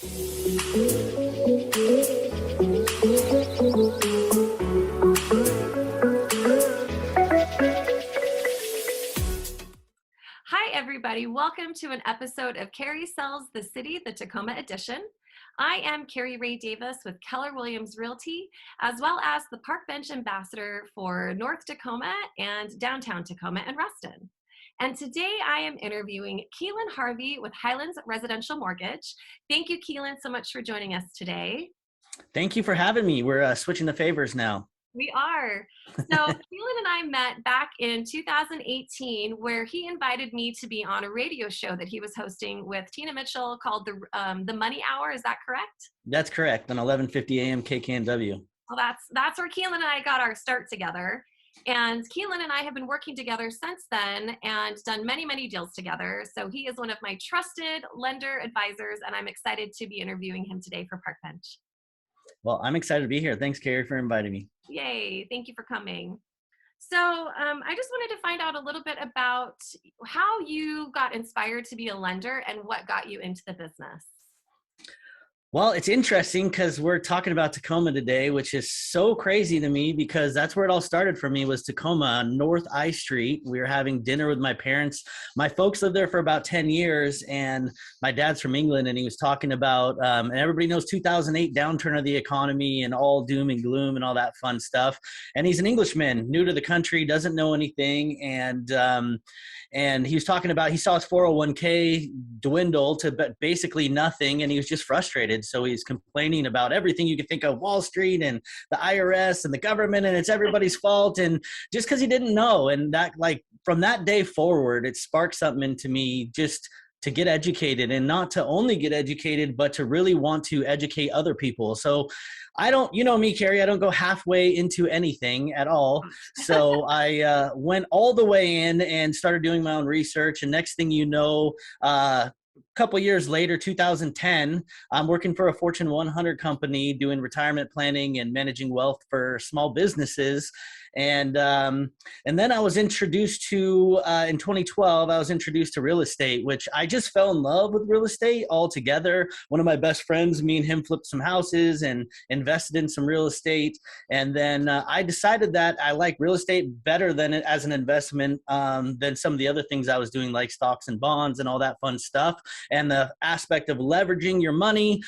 Hi, everybody. Welcome to an episode of Kari Sells the City, the Tacoma edition. I am Carrie Ray Davis with Keller Williams Realty, as well as the Park Bench Ambassador for North Tacoma and Downtown Tacoma and Ruston. And today I am interviewing Keelan Harvey with Highlands Residential Mortgage. Thank you, Keelan, so much for joining us today. Thank you for having me. We're switching the favors now. We are. So Keelan and I met back in 2018, where he invited me to be on a radio show that he was hosting with Tina Mitchell called the Money Hour. Is that correct? That's correct. On 11:50 a.m. KKNW. Well, that's where Keelan and I got our start together. And Keelan and I have been working together since then and done many, many deals together. So he is one of my trusted lender advisors, and I'm excited to be interviewing him today for Park Bench. Well, I'm excited to be here. Thanks, Carrie, for inviting me. Yay. Thank you for coming. So I just wanted to find out a little bit about how you got inspired to be a lender and what got you into the business. Well, it's interesting because we're talking about Tacoma today, which is so crazy to me because that's where it all started for me, was Tacoma on North I Street. We were having dinner with my parents. My folks lived there for about 10 years, and my dad's from England, and he was talking about, and everybody knows 2008 downturn of the economy and all doom and gloom and all that fun stuff. And he's an Englishman, new to the country, doesn't know anything, and he was talking about, he saw his 401k dwindle to basically nothing, and he was just frustrated. So he's complaining about everything you could think of, Wall Street and the IRS and the government, and it's everybody's fault. And just because he didn't know. And that, like, from that day forward, it sparked something into me just to get educated, and not to only get educated, but to really want to educate other people. So I don't, you know me, Carrie, I don't go halfway into anything at all. So I went all the way in and started doing my own research. And next thing you know, couple years later, 2010, I'm working for a Fortune 100 company doing retirement planning and managing wealth for small businesses. And then I was introduced to, in 2012, I was introduced to real estate, which I just fell in love with real estate altogether. One of my best friends, me and him flipped some houses and invested in some real estate. And then I decided that I like real estate better than it as an investment than some of the other things I was doing, like stocks and bonds and all that fun stuff. And the aspect of leveraging your money,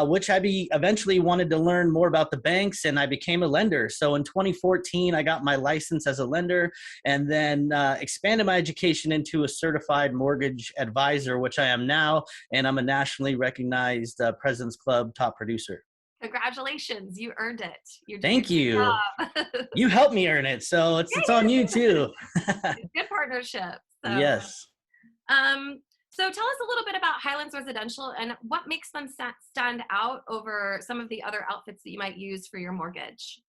which I eventually wanted to learn more about the banks, and I became a lender. So in 2014, I got my license as a lender, and then expanded my education into a certified mortgage advisor, which I am now, and I'm a nationally recognized President's Club top producer. Congratulations, you earned it. Thank you. You helped me earn it, so it's on you too. Good partnership. So. Yes. So tell us a little bit about Highlands Residential and what makes them stand out over some of the other outfits that you might use for your mortgage.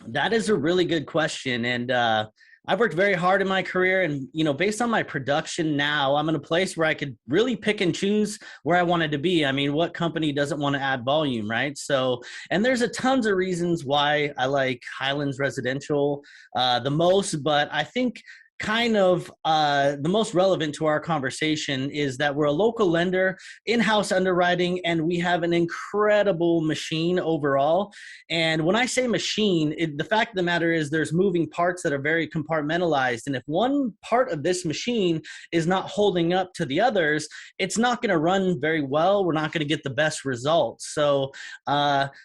That is a really good question. And I've worked very hard in my career, and, you know, based on my production now, I'm in a place where I could really pick and choose where I wanted to be. I mean, what company doesn't want to add volume, right? So, and there's a tons of reasons why I like Highlands Residential the most, but I think kind of the most relevant to our conversation is that we're a local lender, in-house underwriting, and we have an incredible machine overall. And when I say machine, the fact of the matter is there's moving parts that are very compartmentalized. And if one part of this machine is not holding up to the others, it's not going to run very well. We're not going to get the best results. So,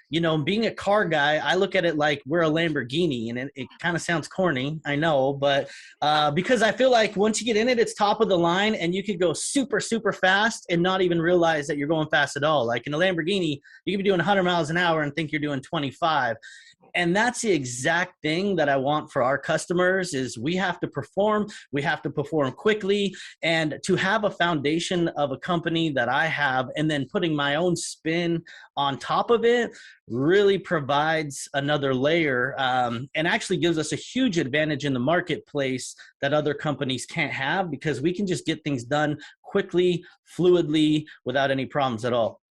you know, being a car guy, I look at it like we're a Lamborghini, and it kind of sounds corny, I know, but because I feel like once you get in it, it's top of the line, and you could go super, super fast and not even realize that you're going fast at all. Like in a Lamborghini, you could be doing 100 miles an hour and think you're doing 25. And that's the exact thing that I want for our customers is we have to perform quickly, and to have a foundation of a company that I have and then putting my own spin on top of it really provides another layer and actually gives us a huge advantage in the marketplace that other companies can't have, because we can just get things done quickly, fluidly, without any problems at all.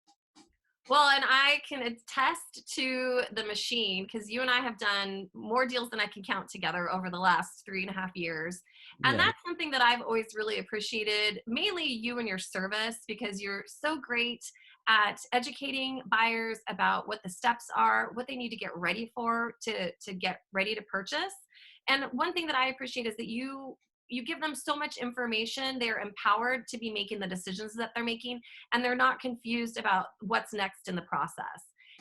Well, and I can attest to the machine because you and I have done more deals than I can count together over the last 3.5 years. And that's something that I've always really appreciated, mainly you and your service, because you're so great at educating buyers about what the steps are, what they need to get ready for to get ready to purchase. And one thing that I appreciate is that you give them so much information. They're empowered to be making the decisions that they're making, and they're not confused about what's next in the process.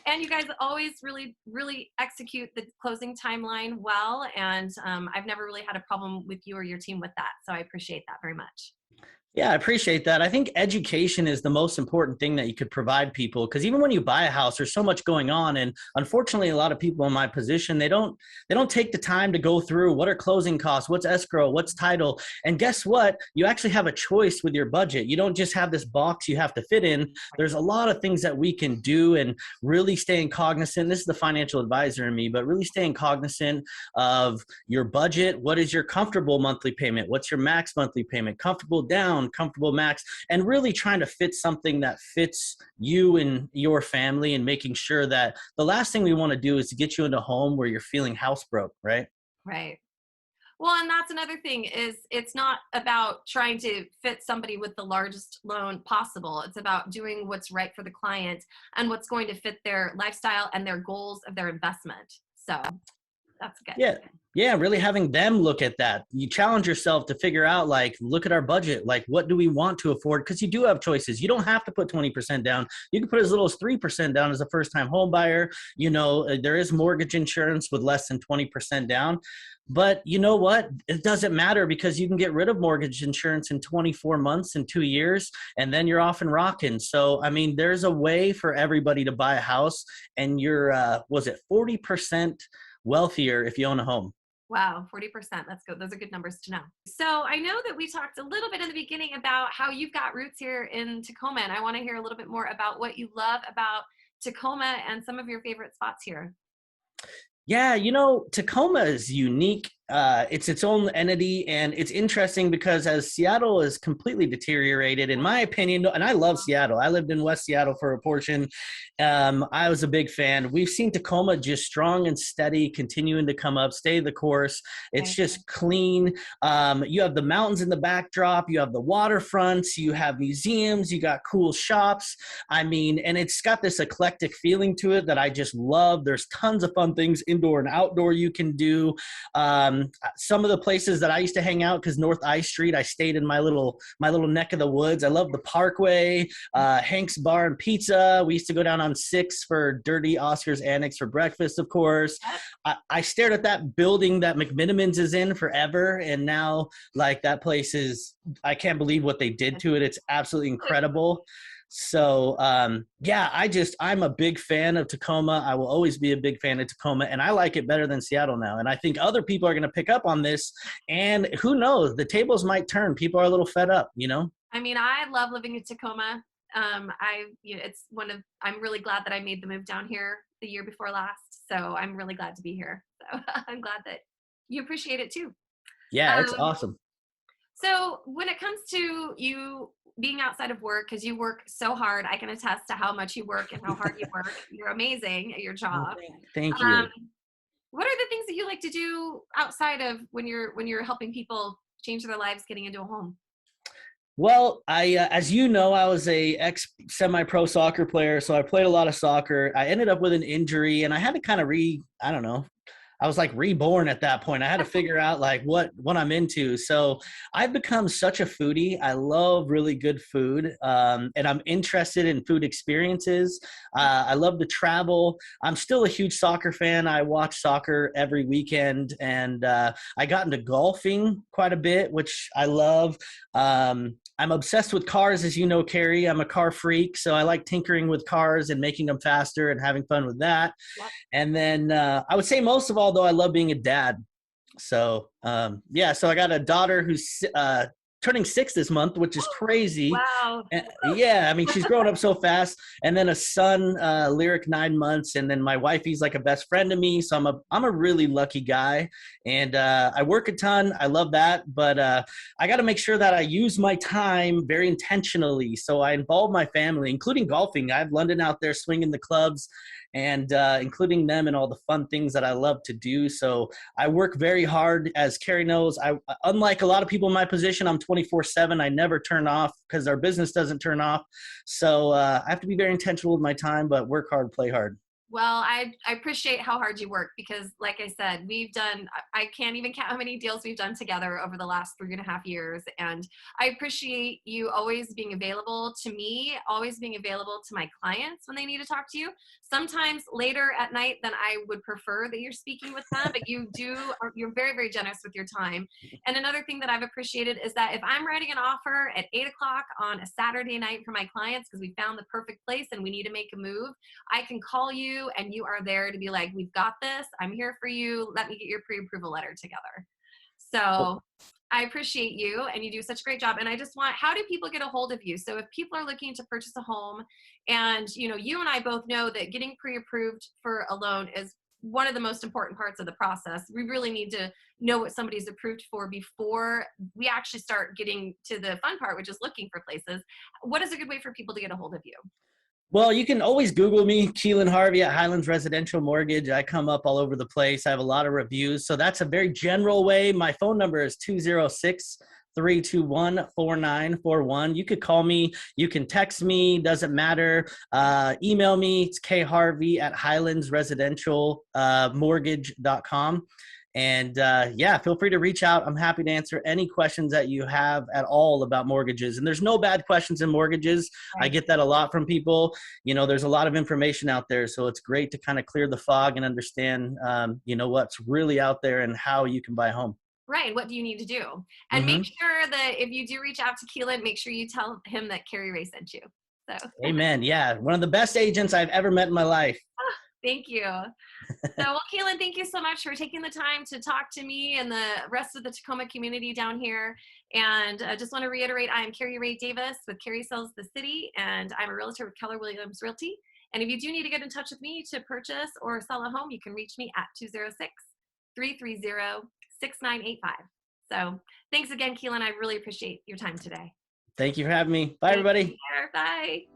And you guys always really, really execute the closing timeline well. And I've never really had a problem with you or your team with that. So I appreciate that very much. Yeah, I appreciate that. I think education is the most important thing that you could provide people, because even when you buy a house, there's so much going on. And unfortunately, a lot of people in my position, they don't take the time to go through what are closing costs, what's escrow, what's title. And guess what? You actually have a choice with your budget. You don't just have this box you have to fit in. There's a lot of things that we can do, and really staying cognizant. This is the financial advisor in me, but really staying cognizant of your budget. What is your comfortable monthly payment? What's your max monthly payment? Comfortable down, comfortable max, and really trying to fit something that fits you and your family, and making sure that the last thing we want to do is to get you into a home where you're feeling housebroke, right? Right. Well, and that's another thing is it's not about trying to fit somebody with the largest loan possible. It's about doing what's right for the client and what's going to fit their lifestyle and their goals of their investment. So that's good. Yeah. Yeah. Really having them look at that. You challenge yourself to figure out, like, look at our budget. Like, what do we want to afford? Because you do have choices. You don't have to put 20% down. You can put as little as 3% down as a first-time home buyer. There is mortgage insurance with less than 20% down. But you know what? It doesn't matter, because you can get rid of mortgage insurance in 24 months and 2 years, and then you're off and rocking. So, I mean, there's a way for everybody to buy a house, and you're, was it 40% wealthier if you own a home? Wow, 40%. That's good. Those are good numbers to know. So I know that we talked a little bit in the beginning about how you've got roots here in Tacoma, and I want to hear a little bit more about what you love about Tacoma and some of your favorite spots here. Yeah, Tacoma is unique. It's its own entity, and it's interesting because as Seattle is completely deteriorated, in my opinion, and I love Seattle. I lived in West Seattle for a portion. I was a big fan. We've seen Tacoma just strong and steady, continuing to come up, stay the course. It's just clean. You have the mountains in the backdrop. You have the waterfronts. You have museums. You got cool shops. I mean, and it's got this eclectic feeling to it that I just love. There's tons of fun things, indoor and outdoor, you can do. Some of the places that I used to hang out, because North I Street, I stayed in my little neck of the woods. I love the Parkway, Hank's Bar and Pizza. We used to go down on 6 for Dirty Oscar's Annex for breakfast, of course. I stared at that building that McMinimans is in forever, and now, like, that place is, I can't believe what they did to it. It's absolutely incredible. So, I'm a big fan of Tacoma. I will always be a big fan of Tacoma, and I like it better than Seattle now. And I think other people are going to pick up on this, and who knows, the tables might turn. People are a little fed up, I mean, I love living in Tacoma. I'm really glad that I made the move down here the year before last. So I'm really glad to be here. So I'm glad that you appreciate it too. Yeah, it's awesome. So when it comes to you being outside of work, because you work so hard, I can attest to how much you work and how hard you work. You're amazing at your job. Thank you. What are the things that you like to do outside of when you're helping people change their lives getting into a home? Well, as you know, I was a ex-semi-pro soccer player, so I played a lot of soccer. I ended up with an injury, and I had to kind of I was like reborn at that point. I had to figure out like what I'm into. So I've become such a foodie. I love really good food, and I'm interested in food experiences. I love to travel. I'm still a huge soccer fan. I watch soccer every weekend, and I got into golfing quite a bit, which I love. I'm obsessed with cars, as you know, Kari. I'm a car freak, so I like tinkering with cars and making them faster and having fun with that. Yep. And then I would say most of all, though, I love being a dad. So, so I got a daughter who's turning 6 this month, which is crazy. Wow. And, I mean, she's growing up so fast. And then a son, Lyric, 9 months. And then my wifey's like a best friend to me. So I'm a really lucky guy. And I work a ton. I love that. But I got to make sure that I use my time very intentionally. So I involve my family, including golfing. I have London out there swinging the clubs. and including them in all the fun things that I love to do. So I work very hard. As Kari knows, unlike a lot of people in my position, I'm 24/7. I never turn off because our business doesn't turn off. So I have to be very intentional with my time, but work hard, play hard. Well, I appreciate how hard you work because, like I said, I can't even count how many deals we've done together over the last 3.5 years. And I appreciate you always being available to me, always being available to my clients when they need to talk to you. Sometimes later at night than I would prefer that you're speaking with them, but you're very, very generous with your time. And another thing that I've appreciated is that if I'm writing an offer at 8 o'clock on a Saturday night for my clients because we found the perfect place and we need to make a move, I can call you and you are there to be like, we've got this. I'm here for you. Let me get your pre-approval letter together. So I appreciate you and you do such a great job. And I just how do people get a hold of you? So if people are looking to purchase a home and, you and I both know that getting pre-approved for a loan is one of the most important parts of the process. We really need to know what somebody's approved for before we actually start getting to the fun part, which is looking for places. What is a good way for people to get a hold of you? Well, you can always Google me, Keelan Harvey at Highlands Residential Mortgage. I come up all over the place. I have a lot of reviews. So that's a very general way. My phone number is 206-321-4941. You could call me. You can text me. Doesn't matter. Email me. It's kharvey at highlandsresidentialmortgage.com. And feel free to reach out. I'm happy to answer any questions that you have at all about mortgages. And there's no bad questions in mortgages. Right. I get that a lot from people. There's a lot of information out there. So it's great to kind of clear the fog and understand, what's really out there and how you can buy a home. Right. What do you need to do? And make sure that if you do reach out to Keelan, make sure you tell him that Kari Ray sent you. So. Amen. Yeah. One of the best agents I've ever met in my life. Thank you. Well, Keelan, thank you so much for taking the time to talk to me and the rest of the Tacoma community down here. And I just want to reiterate, I am Kari Ray Davis with Kari Sells the City, and I'm a realtor with Keller Williams Realty. And if you do need to get in touch with me to purchase or sell a home, you can reach me at 206-330-6985. So thanks again, Keelan. I really appreciate your time today. Thank you for having me. Bye, everybody. Bye.